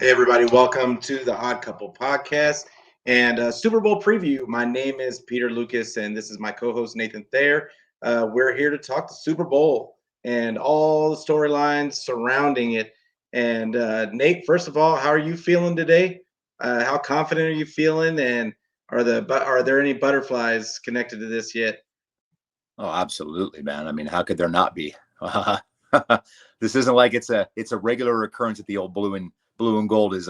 Hey, everybody, welcome to the Odd Couple podcast and Super Bowl Preview. My name is Peter Lucas, and this is my co host, Nathan Thayer. We're here to talk the Super Bowl and all the storylines surrounding it. And Nate, first of all, how are you feeling today? How confident are you feeling? And are there any butterflies connected to this yet? Oh, absolutely, man. I mean, how could there not be? This isn't like it's a regular occurrence that the old blue and gold is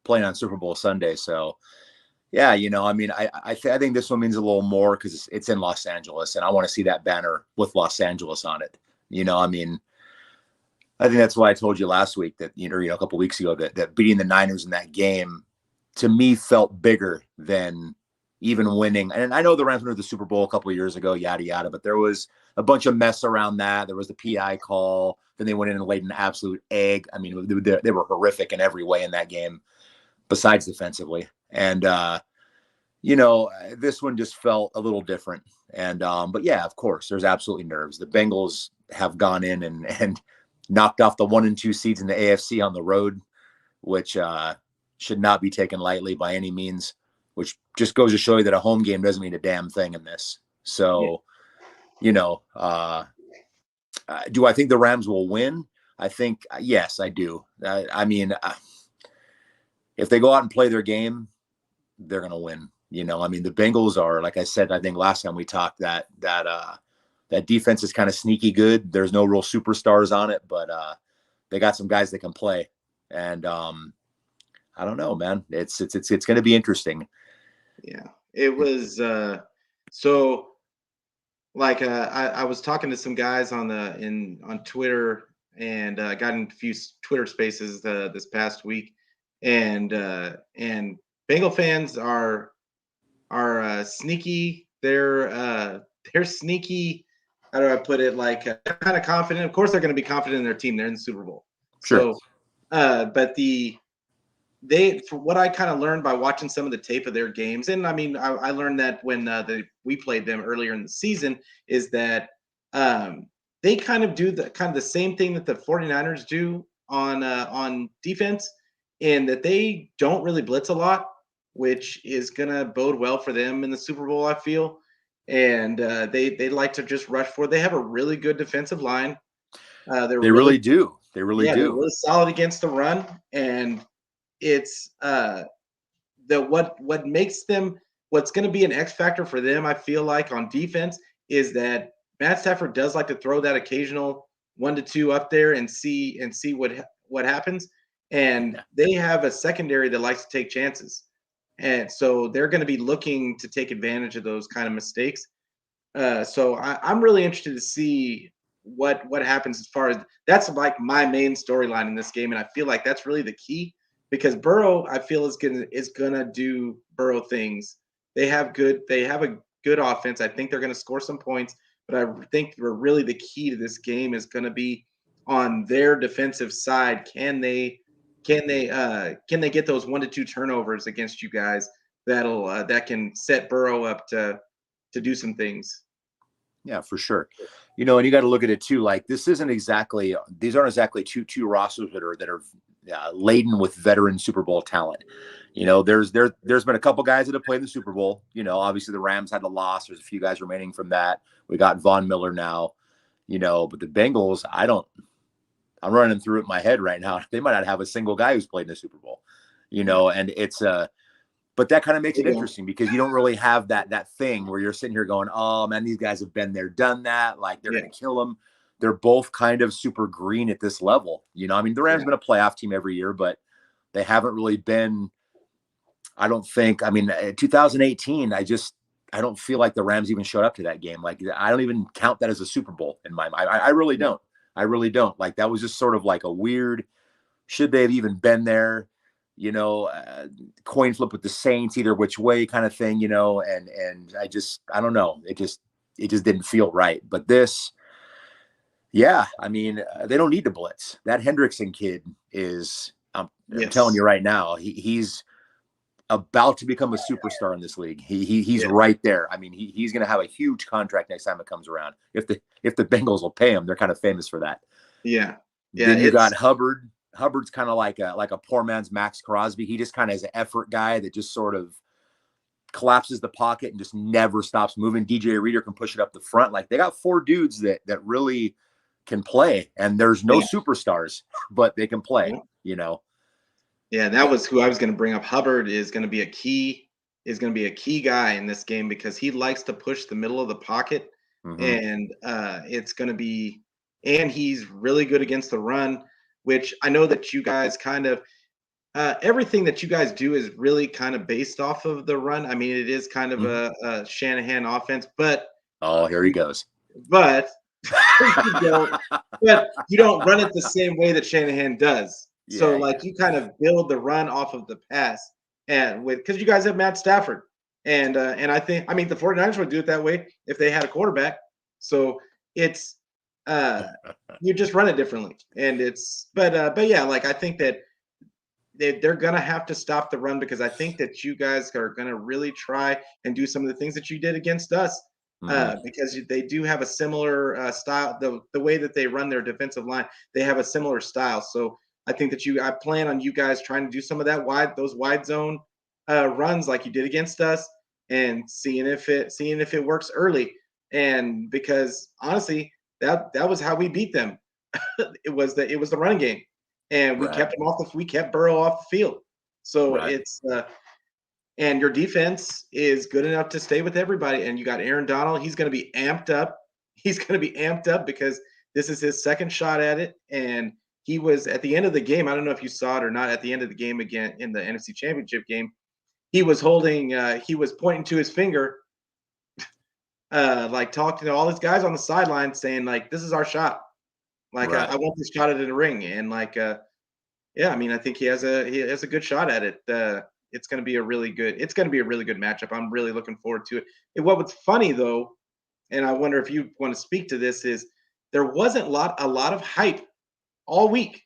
playing on Super Bowl Sunday. So yeah, I mean, I think this one means a little more because it's in Los Angeles, and I want to see that banner with Los Angeles on it. I mean, I think that's why I told you last week that a couple of weeks ago that beating the Niners in that game to me felt bigger than even winning. And I know the Rams went to the Super Bowl a couple of years ago, yada yada, but there was a bunch of mess around that. There was the PI call. Then they went in and laid an absolute egg. I mean, they were horrific in every way in that game, besides defensively. And this one just felt a little different. And but yeah, of course, there's absolutely nerves. The Bengals have gone in and knocked off the 1 and 2 seeds in the AFC on the road, which should not be taken lightly by any means, which just goes to show you that a home game doesn't mean a damn thing in this. So, do I think the Rams will win? I think, yes, I do. I mean, if they go out and play their game, they're going to win. I mean, the Bengals are, like I said, I think last time we talked that defense is kind of sneaky good. There's no real superstars on it, but they got some guys that can play. And I don't know, man. It's going to be interesting. Yeah, it was so like I was talking to some guys on Twitter and got in a few Twitter spaces this past week, and Bengal fans are sneaky. They're sneaky. How do I put it? Like kind of confident. Of course, they're going to be confident in their team. They're in the Super Bowl. Sure. So, but for what I kind of learned by watching some of the tape of their games, and I mean, I learned that when we played them earlier in the season, is that they kind of do the same thing that the 49ers do on defense, in that they don't really blitz a lot, which is gonna bode well for them in the Super Bowl, I feel. And they like to just rush forward. They have a really good defensive line. They really do. They really do. They're really solid against the run, and it's what makes them what's going to be an X factor for them. I feel like on defense is that Matt Stafford does like to throw that occasional 1-2 up there and see what happens. And they have a secondary that likes to take chances, and so they're going to be looking to take advantage of those kind of mistakes. So I'm really interested to see what happens as far as that's like my main storyline in this game, and I feel like that's really the key. Because Burrow, I feel is gonna do Burrow things. They have a good offense. I think they're gonna score some points, but I think really the key to this game is gonna be on their defensive side. Can they get those 1-2 turnovers against you guys that can set Burrow up to do some things? Yeah, for sure. And you got to look at it too. Like these aren't exactly two rosters that are laden with veteran Super Bowl talent. There's been a couple guys that have played in the Super Bowl. Obviously the Rams had the loss. There's a few guys remaining from that. We got Von Miller now. But the Bengals, I'm running through it in my head right now. They might not have a single guy who's played in the Super Bowl. And it's but that kind of makes it interesting because you don't really have that thing where you're sitting here going, oh man, these guys have been there, done that. Like they're going to kill them. They're both kind of super green at this level. I mean, the Rams have been a playoff team every year, but they haven't really been, I don't think, 2018, I don't feel like the Rams even showed up to that game. Like, I don't even count that as a Super Bowl in my mind. I really don't. I really don't. Like, that was just sort of like a weird, should they have even been there? Coin flip with the Saints, either which way kind of thing, and I don't know. It just didn't feel right. But this, yeah, I mean, they don't need to blitz. That Hendrickson kid is, I'm telling you right now, he's about to become a superstar in this league. He's right there. I mean, he's going to have a huge contract next time it comes around. If the Bengals will pay him, they're kind of famous for that. Yeah. Then you got Hubbard. Hubbard's kind of like a poor man's Max Crosby. He just kind of is an effort guy that just sort of collapses the pocket and just never stops moving. DJ Reader can push it up the front. Like, they got 4 dudes that really can play, and there's no superstars, but they can play, you know? Yeah, that was who I was going to bring up. Hubbard is going to be a key guy in this game because he likes to push the middle of the pocket, and it's going to be, and he's really good against the run, which I know that you guys kind of everything that you guys do is really kind of based off of the run. I mean, it is kind of a Shanahan offense, but here he goes. But you don't run it the same way that Shanahan does. So you kind of build the run off of the pass, and because you guys have Matt Stafford, and I think, I mean, the 49ers would do it that way if they had a quarterback. So it's you just run it differently, and but yeah, like, I think that they're gonna have to stop the run, because I think that you guys are gonna really try and do some of the things that you did against us. Because they do have a similar style. The way that they run their defensive line, they have a similar style. So I think that I plan on you guys trying to do some of those wide zone runs like you did against us, and seeing if it works early. And because honestly, that was how we beat them. it was the running game, and we kept Burrow off the field. So it's and your defense is good enough to stay with everybody. And you got Aaron Donald. He's going to be amped up. He's going to be amped up because this is his second shot at it. And he was at the end of the game. I don't know if you saw it or not. At the end of the game again in the NFC Championship game, he was pointing to his finger, like talking to all his guys on the sideline, saying like, "This is our shot. Like, I want this shot at the ring." And like, yeah, I mean, I think he has a good shot at it. It's going to be a really good matchup. I'm really looking forward to it. And what was funny though, and I wonder if you want to speak to this, is there wasn't a lot of hype all week.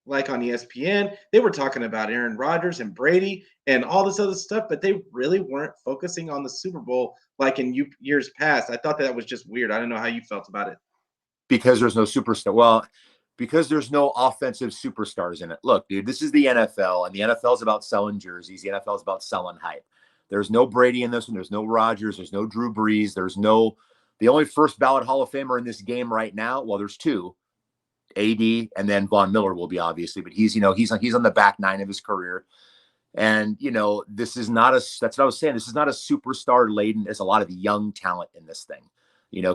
Like on ESPN, they were talking about Aaron Rodgers and Brady and all this other stuff, but they really weren't focusing on the Super Bowl like in years past. I thought that was just weird. I don't know how you felt about it. Because there's no superstar. Well, because there's no offensive superstars in it. Look, dude, this is the NFL, and the NFL is about selling jerseys. The NFL is about selling hype. There's no Brady in this one. There's no Rodgers. There's no Drew Brees. The only first ballot Hall of Famer in this game right now. Well, there's 2, AD, and then Von Miller will be, obviously, but he's on the back 9 of his career. And, this is not that's what I was saying. This is not a superstar laden. There's a lot of young talent in this thing.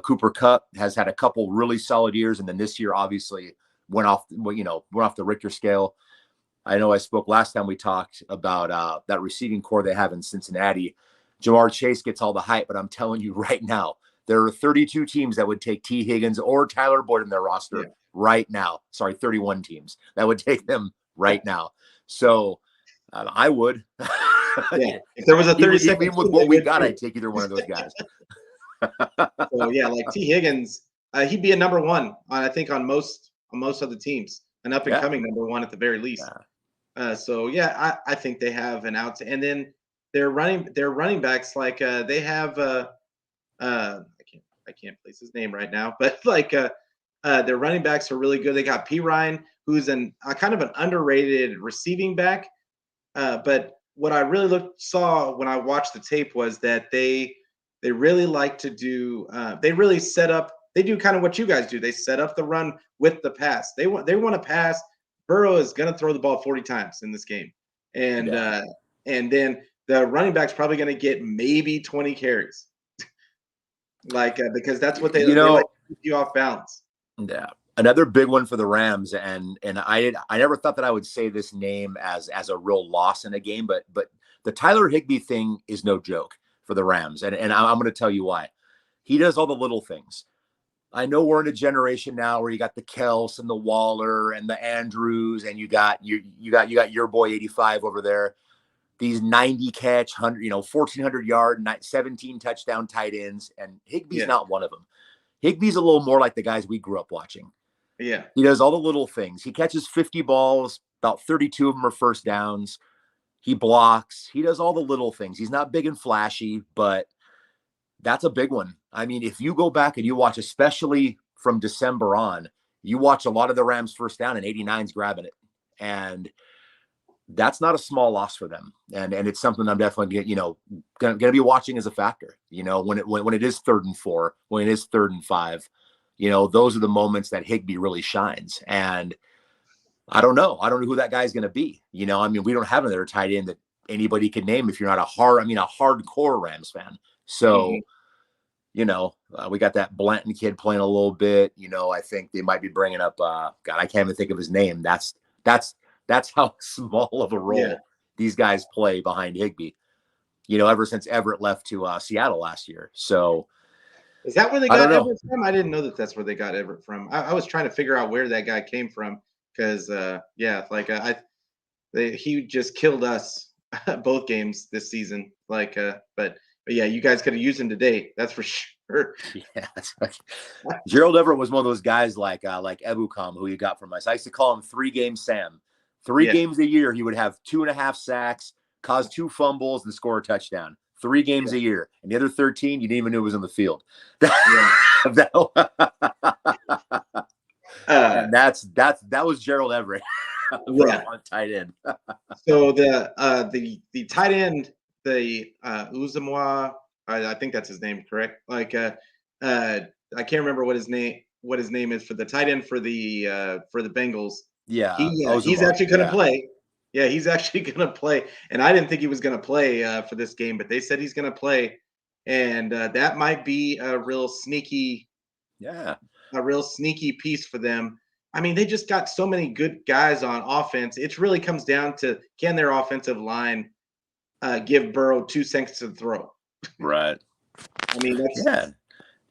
Cooper Kupp has had a couple really solid years, and then this year, obviously, went off the Richter scale. I know I spoke last time we talked about that receiving core they have in Cincinnati. Jamar Chase gets all the hype, but I'm telling you right now, there are 32 teams that would take T. Higgins or Tyler Boyd in their roster right now. Sorry, 31 teams that would take them right now. So I would. Yeah, if there was a 30-second, even with what we got, I'd take either one of those guys. So yeah, like T. Higgins, he'd be a number 1 I think on most of the teams, an up and coming number 1 at the very least. So yeah, I think they have an out, and then their running backs, like they have I can't place his name right now, but like their running backs are really good. They got P. Ryan, who's kind of an underrated receiving back. But what I really saw when I watched the tape was that they really like to do they do kind of what you guys do. They set up the run with the pass. They want to pass. Burrow is going to throw the ball 40 times in this game. And then the running back's probably going to get maybe 20 carries. Because that's what they like to keep you off balance. Yeah. Another big one for the Rams, and I never thought that I would say this name as a real loss in a game, but the Tyler Higbee thing is no joke for the Rams, and I'm going to tell you why. He does all the little things. I know we're in a generation now where you got the Kels and the Waller and the Andrews, and you got your boy 85 over there. These 90 catch, 1,400 yard, 17 touchdown tight ends, and Higbee's not one of them. Higbee's a little more like the guys we grew up watching. Yeah. He does all the little things. He catches 50 balls, about 32 of them are first downs. He blocks. He does all the little things. He's not big and flashy, but that's a big one. I mean, if you go back and you watch, especially from December on, you watch a lot of the Rams first down, and 89's grabbing it. And that's not a small loss for them. And it's something I'm definitely going to be watching as a factor, when it is 3rd and 4, when it is 3rd and 5, those are the moments that Higbee really shines. And I don't know who that guy's going to be. We don't have another tight end that anybody can name if you're not a hardcore Rams fan. So, we got that Blanton kid playing a little bit. I think they might be bringing up, God, I can't even think of his name. That's how small of a role these guys play behind Higbee, ever since Everett left to Seattle last year. So is that where they got Everett from? I didn't know that that's where they got Everett from. I was trying to figure out where that guy came from because, he just killed us both games this season. But yeah, you guys could have used him today. That's for sure. Yeah, that's right. Gerald Everett was one of those guys like Ebukam, who you got from us. I used to call him 3-game Sam. 3 games a year, he would have 2.5 sacks, cause 2 fumbles, and score a touchdown. 3 games a year, and the other 13, you didn't even know was on the field. And that was Gerald Everett. On tight end. So the tight end, the Uzumwa, I think that's his name, correct? I can't remember what his name is for the tight end for the Bengals. Yeah, he's actually going to play. Yeah, he's actually going to play. And I didn't think he was going to play for this game, but they said he's going to play, and that might be a real sneaky piece for them. I mean, they just got so many good guys on offense. It really comes down to, can their offensive line give Burrow 2 seconds to throw? Right. I mean,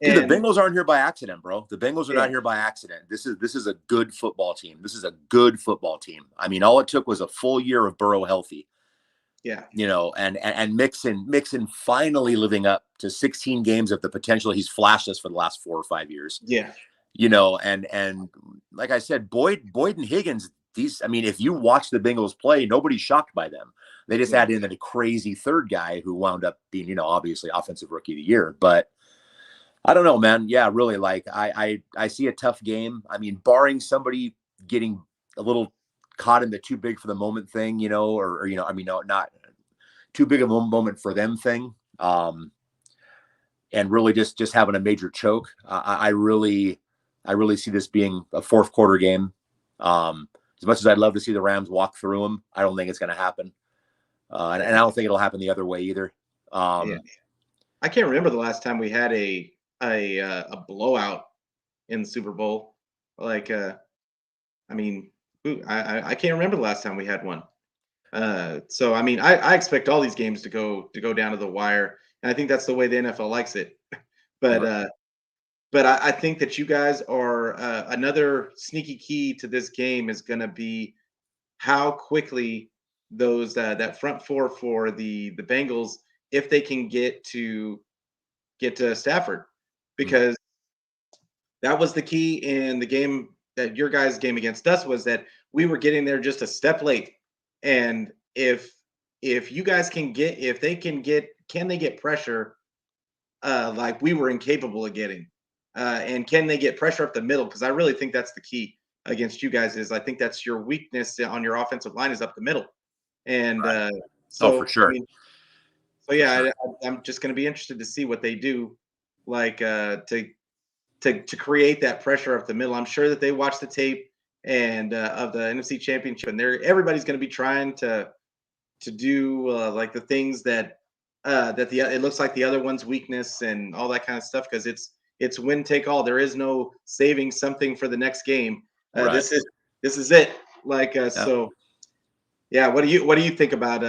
Dude, the Bengals aren't here by accident, bro. The Bengals are not here by accident. This is a good football team. This is a good football team. I mean, all it took was a full year of Burrow healthy. Yeah. And Mixon finally living up to 16 games of the potential he's flashed us for the last 4 or 5 years. Yeah. And like I said, Boyd and Higgins, if you watch the Bengals play, nobody's shocked by them. They just add in a crazy third guy who wound up being, obviously offensive rookie of the year. But I don't know, man. Yeah, really, I see a tough game. I mean, barring somebody getting a little caught in the too big for the moment thing, not too big of a moment for them thing. And really just having a major choke. I really see this being a 4th quarter game. As much as I'd love to see the Rams walk through them, I don't think it's going to happen. And I don't think it'll happen the other way either. I can't remember the last time we had a blowout in the Super Bowl. I can't remember the last time we had one. So I mean, I expect all these games to go down to the wire, and I think that's the way the NFL likes it. But I think that you guys are another sneaky key to this game is going to be how quickly those that front 4 for the Bengals, if they can get to Stafford, because that was the key in the game, that your guys' game against us, was that we were getting there just a step late. And if you guys can they get pressure like we were incapable of getting, and can they get pressure up the middle? Because I really think that's the key against you guys. Is I think that's your weakness on your offensive line, is up the middle. And for sure. I'm just going to be interested to see what they do, to create that pressure up the middle. I'm sure that they watch the tape and of the NFC Championship, and everybody's going to be trying to do the things that it looks like the other one's weakness and all that kind of stuff, because it's win take all. There is no saving something for the next game. This is it. So yeah. What do you think about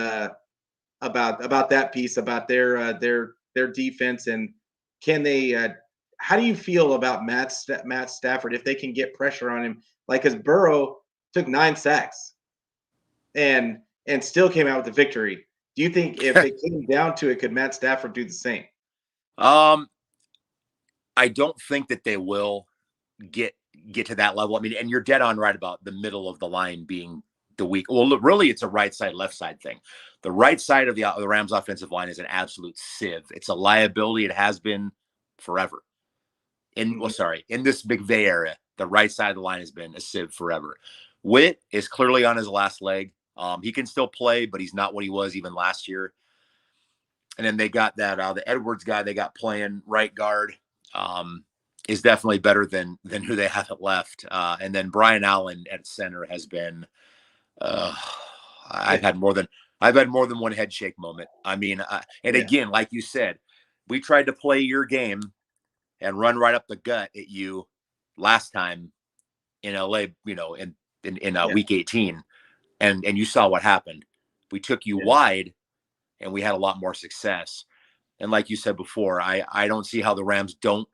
that piece, about their defense, and can they? How do you feel about Matt Stafford if they can get pressure on him? Because Burrow took 9 sacks and still came out with the victory. Do you think if it came down to it, could Matt Stafford do the same? I don't think that they will get to that level. I mean, and you're dead on right about the middle of the line being the weak. Well, look, really, it's a right side, left side thing. The right side of the Rams offensive line is an absolute sieve. It's a liability. It has been forever. In this McVay era, the right side of the line has been a sieve forever. Witt is clearly on his last leg. He can still play, but he's not what he was even last year. And then they got that the Edwards guy they got playing right guard is definitely better than who they haven't left. And then Brian Allen at center has been. I've had more than one head shake moment. I mean, again, like you said, we tried to play your game and run right up the gut at you last time in LA, in week 18, and you saw what happened. We took you wide, and we had a lot more success. And like you said before, I don't see how the Rams don't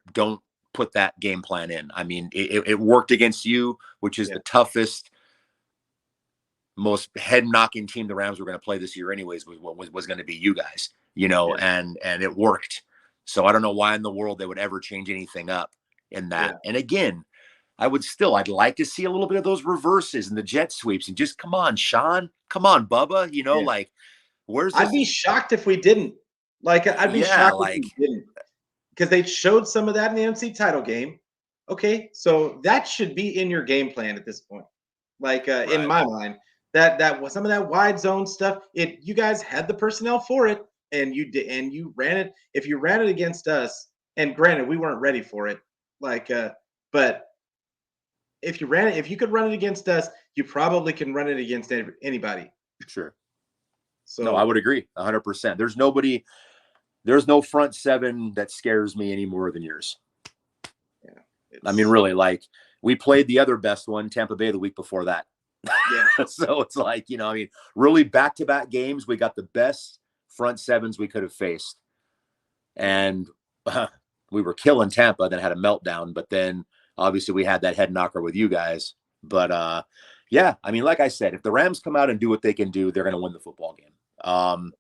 put that game plan in. I mean, it worked against you, which is the toughest, most head-knocking team the Rams were going to play this year anyways, was going to be you guys, and it worked. So I don't know why in the world they would ever change anything up in that. And again, I'd like to see a little bit of those reverses and the jet sweeps and just come on, Sean, come on, Bubba, like where's this? I'd be shocked if we didn't. I'd be shocked if we didn't. Because they showed some of that in the NFC title game. Okay, so that should be in your game plan at this point. In my mind, that was some of that wide zone stuff. You guys had the personnel for it, and you ran it. If you ran it against us, and granted, we weren't ready for it. But if you could run it against us, you probably can run it against anybody. Sure. So no, I would agree 100%. There's no front seven that scares me any more than yours. Yeah. I mean, really, we played the other best one, Tampa Bay, the week before that. Yeah. So it's really back-to-back games, we got the best front sevens we could have faced. And we were killing Tampa, then had a meltdown. But then obviously we had that head knocker with you guys. But I mean, like I said, if the Rams come out and do what they can do, they're going to win the football game.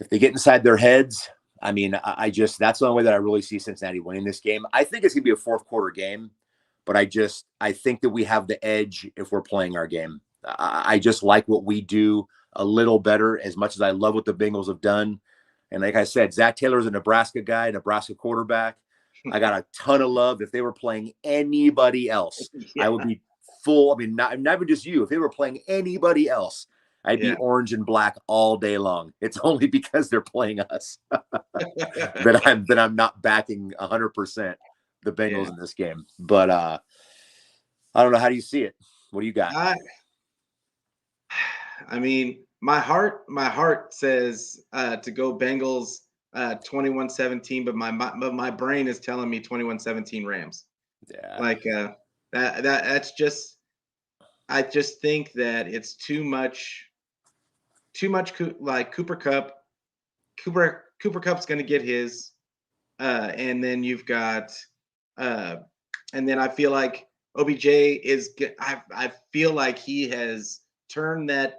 If they get inside their heads, I mean, that's the only way that I really see Cincinnati winning this game. I think it's going to be a fourth quarter game, but I think that we have the edge if we're playing our game. I just like what we do a little better, as much as I love what the Bengals have done. And like I said, Zach Taylor's a Nebraska guy, Nebraska quarterback. I got a ton of love. If they were playing anybody else, I would be full. I mean, not even just you. If they were playing anybody else, I'd be orange and black all day long. It's only because they're playing us that I'm not backing 100% the Bengals in this game. But I don't know. How do you see it? What do you got? I mean, my heart says to go Bengals 21-17, but my brain is telling me 21-17 Rams. Yeah. That's just, I just think that it's too much Cooper Kupp. Cooper Kupp's going to get his, and then you've got, and then I feel like OBJ is. I feel like he has turned that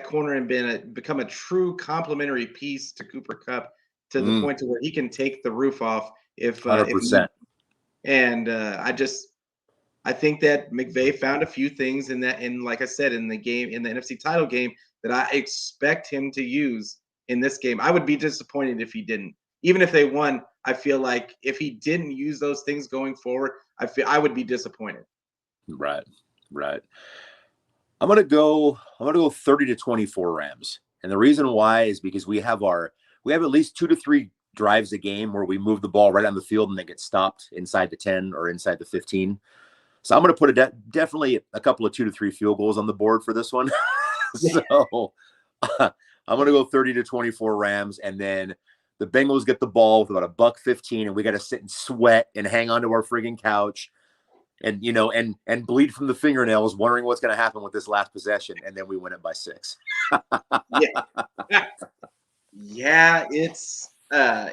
corner and become a true complementary piece to Cooper Kupp to the point to where he can take the roof off if 100%. And I think that McVay found a few things like I said, in the game, in the NFC title game, that I expect him to use in this game. I would be disappointed if he didn't. Even if they won, I feel like if he didn't use those things going forward, I would be disappointed. Right. I'm gonna go 30-24 Rams. And the reason why is because we have at least 2 to 3 drives a game where we move the ball right on the field and they get stopped inside the 10 or inside the 15. So I'm going to put definitely a couple of 2 to 3 field goals on the board for this one. So I'm going to go 30-24 Rams. And then the Bengals get the ball with about $1:15, and we got to sit and sweat and hang onto our friggin' couch and, and bleed from the fingernails, wondering what's going to happen with this last possession. And then we win it by 6. Yeah.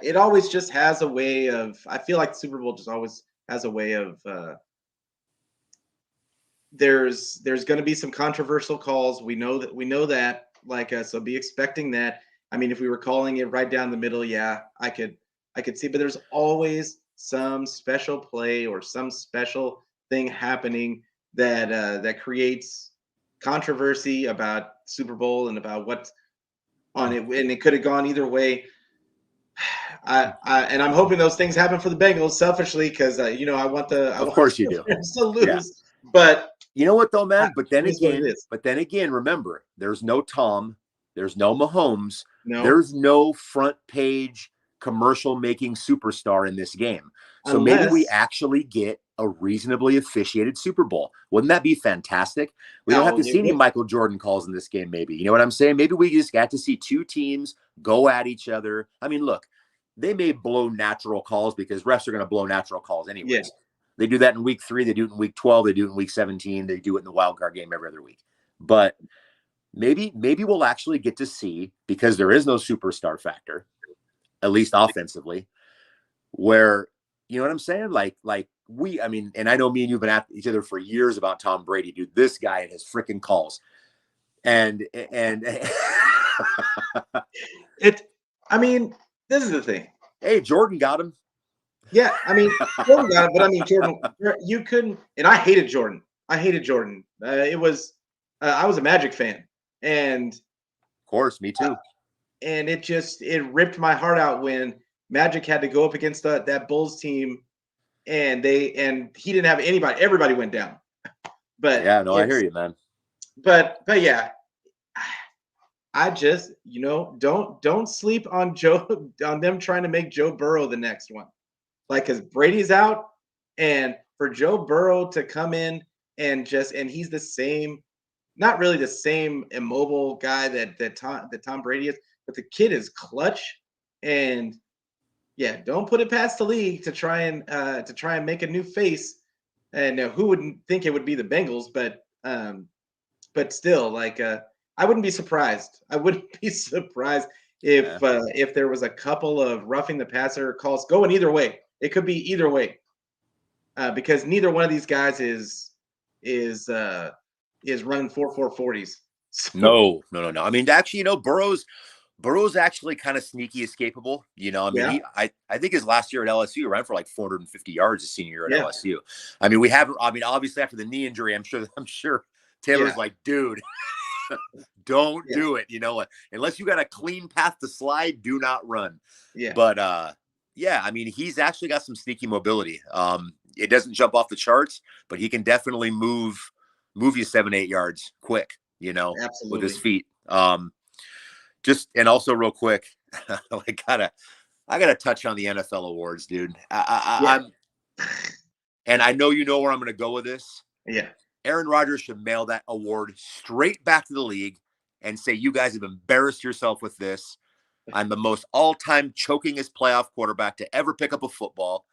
It always just has a way of, I feel like the Super Bowl just always has a way of, there's going to be some controversial calls. We know that, so be expecting that. I mean, if we were calling it right down the middle, I could see, but there's always some special play or some special thing happening that creates controversy about Super Bowl and about what's on it. And it could have gone either way. And I'm hoping those things happen for the Bengals selfishly, because I want of course you do to lose. Yeah. But You know what though, man? It is what it is. But then again, remember, there's no Tom, there's no Mahomes, No, there's no front page commercial making superstar in this game. So maybe we unless actually get a reasonably officiated Super Bowl. Wouldn't that be fantastic? We don't have to it see any would. Michael Jordan calls in this game, maybe. You know what I'm saying? Maybe we just got to see two teams go at each other. I mean, look, they may blow natural calls because refs are going to blow natural calls anyways. Yeah. They do that in week 3. They do it in week 12. They do it in week 17. They do it in the wild card game every other week. But maybe we'll actually get to see, because there is no superstar factor, at least offensively, where, you know what I'm saying? Like I mean, and I know me and you've been at each other for years about Tom Brady, dude, this guy and his freaking calls. And I mean, this is the thing. Hey, Jordan got him. Yeah, I mean, Jordan got it, but I mean, Jordan, you couldn't, and I hated Jordan. It was, I was a Magic fan, and of course, me too. And it ripped my heart out when Magic had to go up against that Bulls team, and he didn't have anybody. Everybody went down. But yeah, no, I hear you, man. But yeah, I just, don't sleep on them trying to make Joe Burrow the next one. Like, because Brady's out, and for Joe Burrow to come in and he's the same, not really the same immobile guy that Tom Brady is, but the kid is clutch, and yeah, don't put it past the league to try and make a new face. And who wouldn't think it would be the Bengals, but still, like, I wouldn't be surprised. I wouldn't be surprised if there was a couple of roughing the passer calls going either way. It could be either way, because neither one of these guys is running 4.40s. So. No. I mean, actually, Burrow's actually kind of sneaky escapable. I mean, I think his last year at LSU ran for like 450 yards his senior year at LSU. I mean, obviously after the knee injury, I'm sure Taylor's like, dude, don't do it. Unless you got a clean path to slide, do not run. Yeah. But yeah, I mean, he's actually got some sneaky mobility. It doesn't jump off the charts, but he can definitely move you 7-8 yards quick, Absolutely. with his feet. And also real quick, I gotta touch on the NFL awards, dude. And I know you know where I'm gonna go with this. Yeah. Aaron Rodgers should mail that award straight back to the league and say, you guys have embarrassed yourself with this. I'm the most all-time chokingest playoff quarterback to ever pick up a football.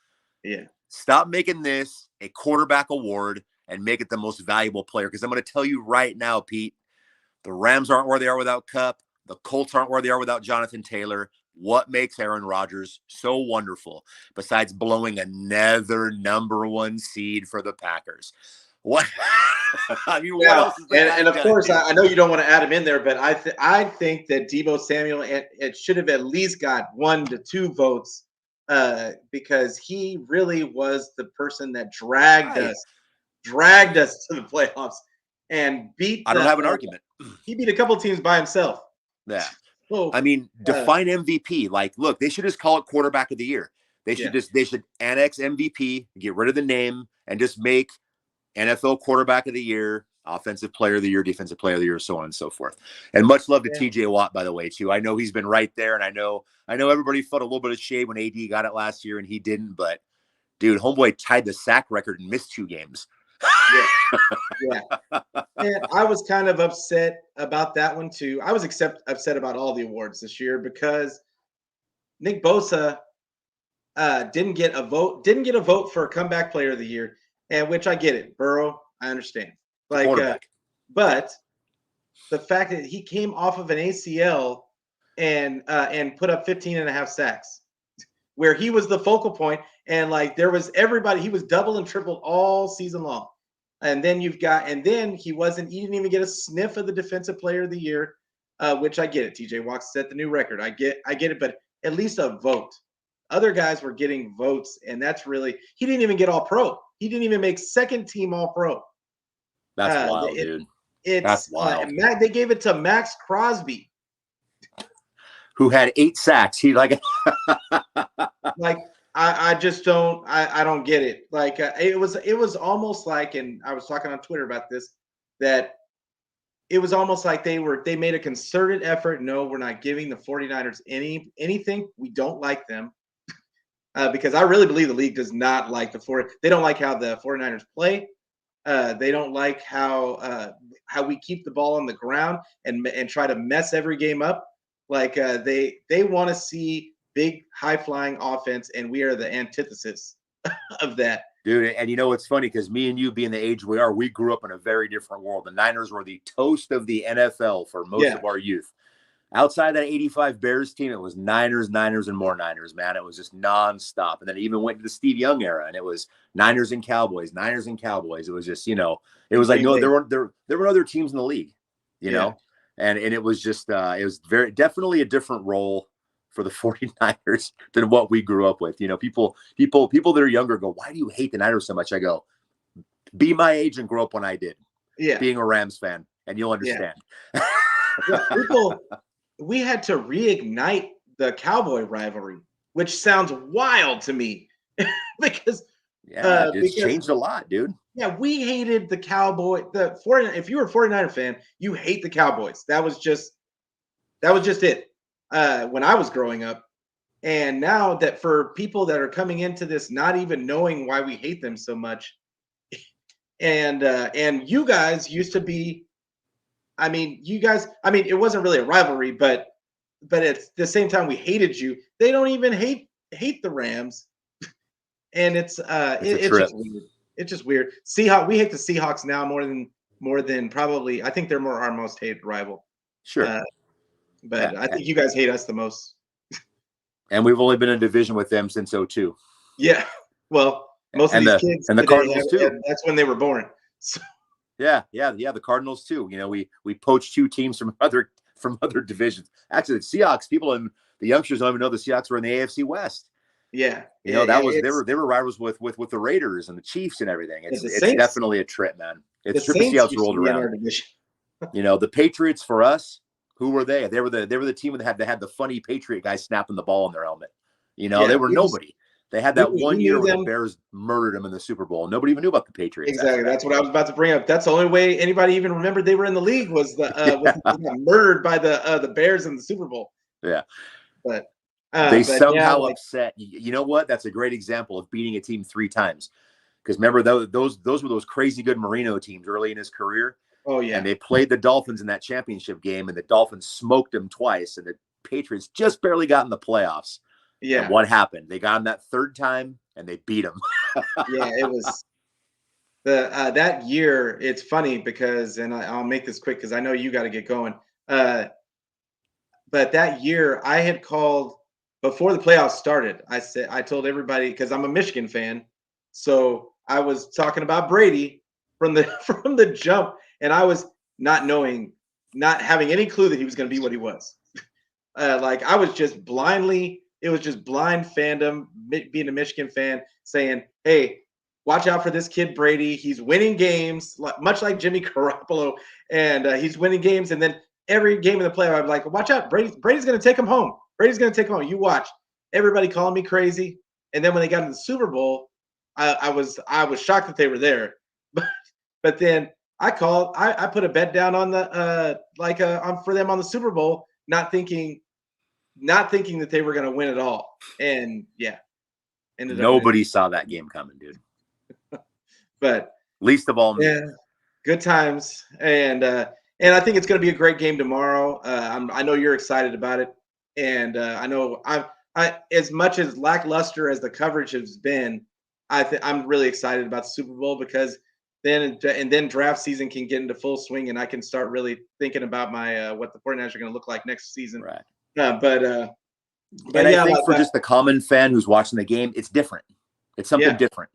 Yeah. Stop making this a quarterback award and make it the most valuable player. Because I'm going to tell you right now, Pete, the Rams aren't where they are without Kupp. The Colts aren't where they are without Jonathan Taylor. What makes Aaron Rodgers so wonderful besides blowing another number 1 seed for the Packers? What? I mean, what else? And of course, I know you don't want to add him in there, but I think that Deebo Samuel it should have at least got 1 to 2 votes, because he really was the person that dragged us to the playoffs and beat. I don't have an argument. He beat a couple teams by himself. Yeah. Well, I mean, define MVP. Like, look, they should just call it quarterback of the year. They should annex MVP, get rid of the name, and just make NFL quarterback of the year, offensive player of the year, defensive player of the year, so on and so forth. And much love to TJ Watt, by the way, too. I know he's been right there, and I know everybody felt a little bit of shade when AD got it last year and he didn't, but dude, homeboy tied the sack record and missed 2 games. Yeah. And I was kind of upset about that one too. I was upset about all the awards this year because Nick Bosa didn't get a vote for comeback player of the year. And which I get it, Burrow, I understand. But the fact that he came off of an ACL and put up 15.5 sacks, where he was the focal point, and like there was everybody, he was double and triple all season long. And then he didn't even get a sniff of the defensive player of the year, which I get it. TJ Watt set the new record. I get it, but at least a vote. Other guys were getting votes, and he didn't even get all pro. He didn't even make second team all pro. That's wild, dude. That's wild. They gave it to Max Crosby, who had 8 sacks. He I just don't I don't get it. Like it was almost like, and I was talking on Twitter about this, that it was almost like they made a concerted effort. No, we're not giving the 49ers anything. We don't like them. Because I really believe the league does not like they don't like how the 49ers play. They don't like how we keep the ball on the ground and try to mess every game up. Like they want to see big high flying offense, and we are the antithesis of that. Dude, and you know what's funny, because me and you being the age we are, we grew up in a very different world. The Niners were the toast of the NFL for most of our youth. Outside that 85 Bears team, it was Niners, and more Niners, man. It was just nonstop. And then it even went to the Steve Young era, and it was Niners and Cowboys. It was just, it was like, no, there were other teams in the league, you know, and it was just, it was definitely a different role for the 49ers than what we grew up with. People that are younger go, why do you hate the Niners so much? I go, be my age and grow up when I did. Yeah. Being a Rams fan, and you'll understand. We had to reignite the Cowboy rivalry, which sounds wild to me because it's changed a lot, dude. Yeah, we hated the Cowboy. If you were a 49er fan, you hate the Cowboys. That was just it. When I was growing up, and now that for people that are coming into this not even knowing why we hate them so much, and you guys used to be, it wasn't really a rivalry, but at the same time we hated you. They don't even hate the Rams, and it's just weird. It's just weird. We hate the Seahawks now more than probably. I think they're our most hated rival. Sure. But I think you guys hate us the most. And we've only been in division with them since 2002. Yeah. Well, most of these kids and the Cardinals too. That's when they were born. So. Yeah. The Cardinals too. We poached two teams from other divisions. Actually, the Seahawks, the youngsters don't even know the Seahawks were in the AFC West. Yeah. They were rivals with the Raiders and the Chiefs and everything. It's definitely a trip, man. It's a trip to see how it's rolled around. The Patriots for us. Who were they? They were the team that had the funny Patriot guy snapping the ball in their helmet. They were nobody. They had that one year where the Bears murdered them in the Super Bowl. Nobody even knew about the Patriots. Exactly. That's what I was about to bring up. That's the only way anybody even remembered they were in the league was murdered by the Bears in the Super Bowl. Yeah. But they somehow upset. You know what? That's a great example of beating a team 3 times. Because remember, those were those crazy good Marino teams early in his career. Oh, yeah. And they played the Dolphins in that championship game, and the Dolphins smoked them twice, and the Patriots just barely got in the playoffs. Yeah. And what happened? They got them that third time, and they beat them. Yeah, it was that year. It's funny because, and I'll make this quick because I know you got to get going. But that year, I had called before the playoffs started. I told everybody, because I'm a Michigan fan, so I was talking about Brady from the jump. And I was not having any clue that he was going to be what he was. I was just it was just blind fandom, being a Michigan fan, saying, hey, watch out for this kid Brady. He's winning games, much like Jimmy Garoppolo, and he's winning games. And then every game in the playoff, I'm like, watch out, Brady's going to take him home. Brady's going to take him home. You watch. Everybody calling me crazy. And then when they got into the Super Bowl, I was shocked that they were there. But then I put a bet down on for them on the Super Bowl, not thinking that they were going to win it all. And yeah, nobody saw that game coming, dude. But least of all me. Yeah, good times. And I think it's going to be a great game tomorrow. I know you're excited about it, and I know I as much as lackluster as the coverage has been, I'm really excited about the Super Bowl because. Then draft season can get into full swing, and I can start really thinking about my what the 49ers are going to look like next season. Right. But I think for just the common fan who's watching the game, it's different. It's something different.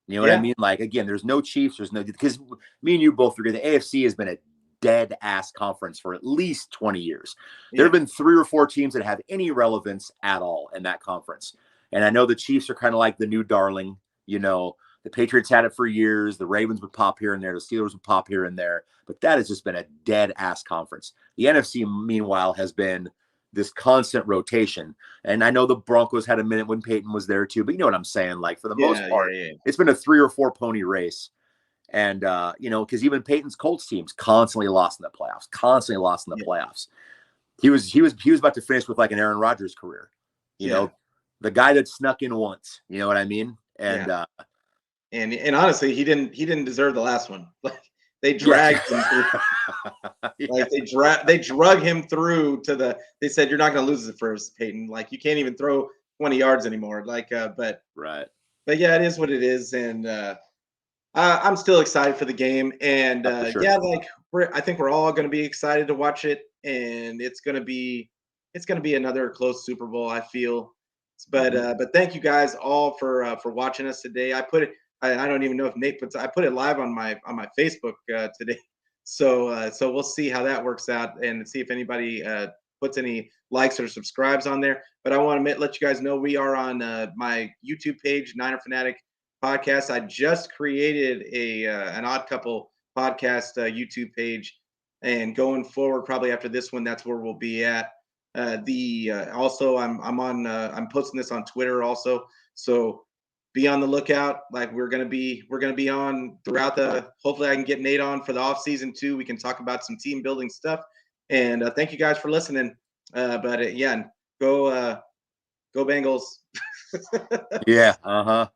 You know what I mean? Like, again, there's no Chiefs. Because me and you both agree the AFC has been a dead ass conference for at least 20 years. There have been 3 or 4 teams that have any relevance at all in that conference. And I know the Chiefs are kind of like the new darling, The Patriots had it for years. The Ravens would pop here and there. The Steelers would pop here and there. But that has just been a dead-ass conference. The NFC, meanwhile, has been this constant rotation. And I know the Broncos had a minute when Peyton was there too, but you know what I'm saying? Like for the most part, it's been a 3 or 4 pony race. And, because even Peyton's Colts teams constantly lost in the playoffs, He was about to finish with like an Aaron Rodgers career, the guy that snuck in once, you know what I mean? And, and honestly, he didn't deserve the last one. Like they dragged him through. Like they drug him through they said, you're not going to lose the first, Peyton. Like you can't even throw 20 yards anymore. Like, but yeah, it is what it is. And, I'm still excited for the game. And, sure. I think we're all going to be excited to watch it. And it's going to be another close Super Bowl, I feel. But thank you guys all for watching us today. I put it, I don't even know if Nate I put it live on my Facebook today. So we'll see how that works out and see if anybody puts any likes or subscribes on there. But I want to let you guys know we are on my YouTube page, Niner Fanatic Podcast. I just created an Odd Couple podcast YouTube page, and going forward, probably after this one, that's where we'll be at. Also, I'm posting this on Twitter also, so be on the lookout. Like we're gonna be on throughout hopefully I can get Nate on for the off season too. We can talk about some team building stuff. And thank you guys for listening. Go Bengals. Yeah. Uh-huh.